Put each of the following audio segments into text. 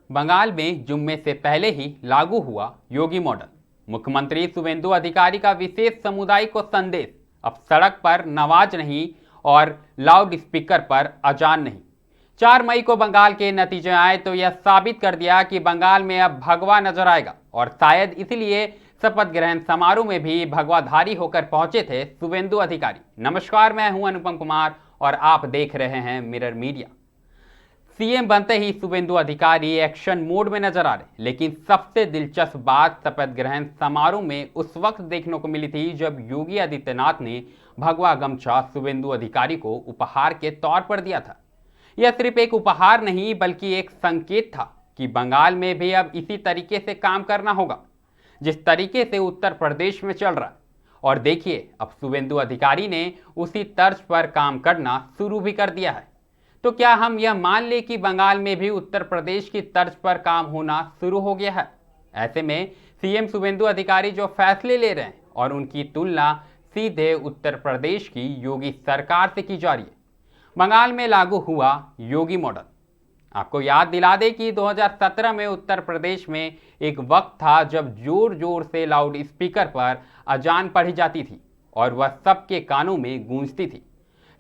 बंगाल में जुम्मे से पहले ही लागू हुआ योगी मॉडल। मुख्यमंत्री शुभेंदु अधिकारी का विशेष समुदाय को संदेश, अब सड़क पर नमाज नहीं और लाउड स्पीकर पर अजान नहीं। 4 मई को बंगाल के नतीजे आए तो यह साबित कर दिया कि बंगाल में अब भगवा नजर आएगा और शायद इसलिए शपथ ग्रहण समारोह में भी भगवाधारी होकर पहुंचे थे शुभेंदु अधिकारी। नमस्कार, मैं हूं अनुपम कुमार और आप देख रहे हैं मिरर मीडिया। सीएम बनते ही शुभेंदु अधिकारी एक्शन मोड में नजर आ रहे, लेकिन सबसे दिलचस्प बात शपथ ग्रहण समारोह में उस वक्त देखने को मिली थी जब योगी आदित्यनाथ ने भगवा गमछा शुभेंदु अधिकारी को उपहार के तौर पर दिया था। यह सिर्फ एक उपहार नहीं बल्कि एक संकेत था कि बंगाल में भी अब इसी तरीके से काम करना होगा जिस तरीके से उत्तर प्रदेश में चल रहा है। और देखिए, अब शुभेंदु अधिकारी ने उसी तर्ज पर काम करना शुरू भी कर दिया है। तो क्या हम यह मान लें कि बंगाल में भी उत्तर प्रदेश की तर्ज पर काम होना शुरू हो गया है? ऐसे में सीएम शुभेंदु अधिकारी जो फैसले ले रहे हैं और उनकी तुलना सीधे उत्तर प्रदेश की योगी सरकार से की जा रही है। बंगाल में लागू हुआ योगी मॉडल। आपको याद दिला दें कि 2017 में उत्तर प्रदेश में एक वक्त था जब जोर जोर से लाउड स्पीकर पर अजान पढ़ी जाती थी और वह सबके कानों में गूंजती थी।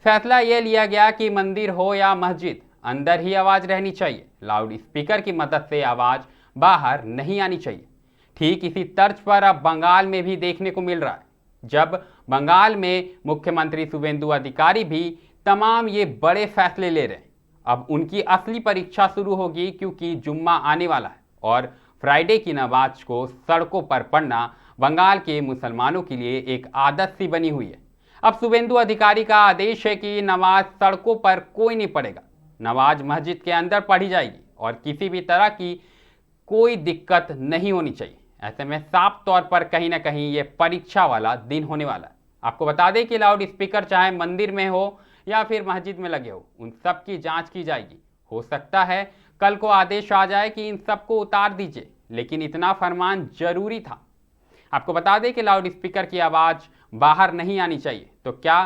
फैसला यह लिया गया कि मंदिर हो या मस्जिद, अंदर ही आवाज रहनी चाहिए, लाउड स्पीकर की मदद से आवाज बाहर नहीं आनी चाहिए। ठीक इसी तर्ज पर अब बंगाल में भी देखने को मिल रहा है, जब बंगाल में मुख्यमंत्री शुभेंदु अधिकारी भी तमाम ये बड़े फैसले ले रहे हैं। अब उनकी असली परीक्षा शुरू होगी, क्योंकि जुम्मा आने वाला है और फ्राइडे की नमाज को सड़कों पर पढ़ना बंगाल के मुसलमानों के लिए एक आदत सी बनी हुई है। अब शुभेंदु अधिकारी का आदेश है कि नमाज सड़कों पर कोई नहीं पढ़ेगा, नमाज मस्जिद के अंदर पढ़ी जाएगी और किसी भी तरह की कोई दिक्कत नहीं होनी चाहिए। ऐसे में साफ तौर पर कहीं ना कहीं ये परीक्षा वाला दिन होने वाला है। आपको बता दें कि लाउड स्पीकर चाहे मंदिर में हो या फिर मस्जिद में लगे हो, उन सब की जांच की जाएगी। हो सकता है कल को आदेश आ जाए कि इन सबको उतार दीजिए, लेकिन इतना फरमान जरूरी था। आपको बता दें कि लाउड स्पीकर की आवाज बाहर नहीं आनी चाहिए। तो क्या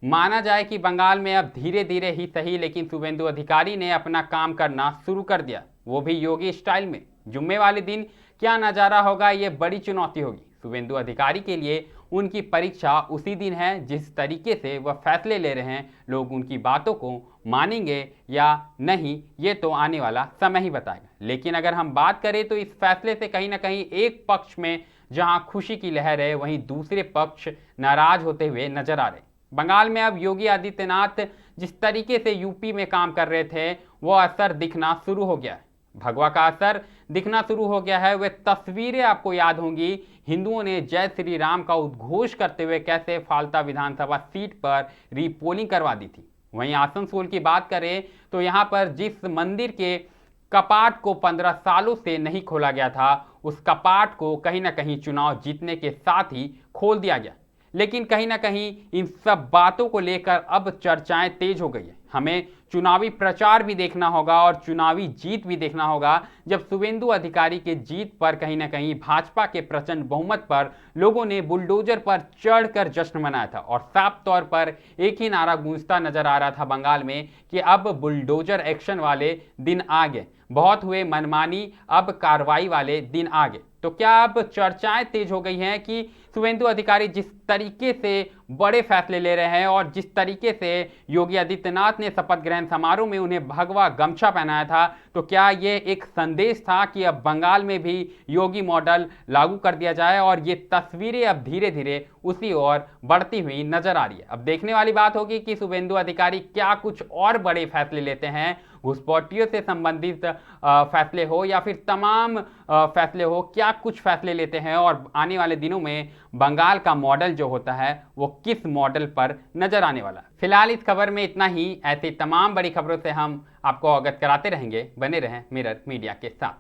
माना जाए कि बंगाल में अब धीरे धीरे ही सही, लेकिन शुभेंदु अधिकारी ने अपना काम करना शुरू कर दिया, वो भी योगी स्टाइल में। जुम्मे वाले दिन क्या नजारा होगा, ये बड़ी चुनौती होगी शुभेंदु अधिकारी के लिए। उनकी परीक्षा उसी दिन है जिस तरीके से वह फैसले ले रहे हैं। लोग उनकी बातों को मानेंगे या नहीं, ये तो आने वाला समय ही बताएगा। लेकिन अगर हम बात करें तो इस फैसले से कहीं ना कहीं एक पक्ष में जहां खुशी की लहर है, वहीं दूसरे पक्ष नाराज होते हुए नजर आ रहे। बंगाल में अब योगी आदित्यनाथ जिस तरीके से यूपी में काम कर रहे थे, वो असर दिखना शुरू हो गया है। भगवा का असर दिखना शुरू हो गया है। वे तस्वीरें आपको याद होंगी, हिंदुओं ने जय श्री राम का उद्घोष करते हुए कैसे फाल्ता विधानसभा सीट पर रीपोलिंग करवा दी थी। वहीं आसनसोल की बात करें तो यहां पर जिस मंदिर के कपाट को 15 सालों से नहीं खोला गया था, उस कपाट को कहीं ना कहीं चुनाव जीतने के साथ ही खोल दिया गया। लेकिन कहीं ना कहीं इन सब बातों को लेकर अब चर्चाएं तेज हो गई है। हमें चुनावी प्रचार भी देखना होगा और चुनावी जीत भी देखना होगा, जब शुभेंदु अधिकारी के जीत पर कहीं ना कहीं भाजपा के प्रचंड बहुमत पर लोगों ने बुलडोजर पर चढ़कर जश्न मनाया था और साफ तौर पर एक ही नारा गूंजता नजर आ रहा था बंगाल में कि अब बुलडोजर एक्शन वाले दिन आ गए, बहुत हुए मनमानी, अब कार्रवाई वाले दिन आ गए। तो क्या अब चर्चाएं तेज हो गई हैं कि शुभेंदु अधिकारी जिस तरीके से बड़े फैसले ले रहे हैं और जिस तरीके से योगी आदित्यनाथ ने शपथ ग्रहण समारोह में उन्हें भगवा गमछा पहनाया था, तो क्या ये एक संदेश था कि अब बंगाल में भी योगी मॉडल लागू कर दिया जाए? और ये तस्वीरें अब धीरे धीरे उसी ओर बढ़ती हुई नजर आ रही है। अब देखने वाली बात होगी कि शुभेंदु अधिकारी क्या कुछ और बड़े फैसले लेते हैं, घुसपैठियों से संबंधित फैसले हो या फिर तमाम फैसले हो, क्या कुछ फैसले लेते हैं और आने वाले दिनों में बंगाल का मॉडल जो होता है वो किस मॉडल पर नजर आने वाला है। फिलहाल इस खबर में इतना ही। ऐसी तमाम बड़ी खबरों से हम आपको अवगत कराते रहेंगे। बने रहें मिरर मीडिया के साथ।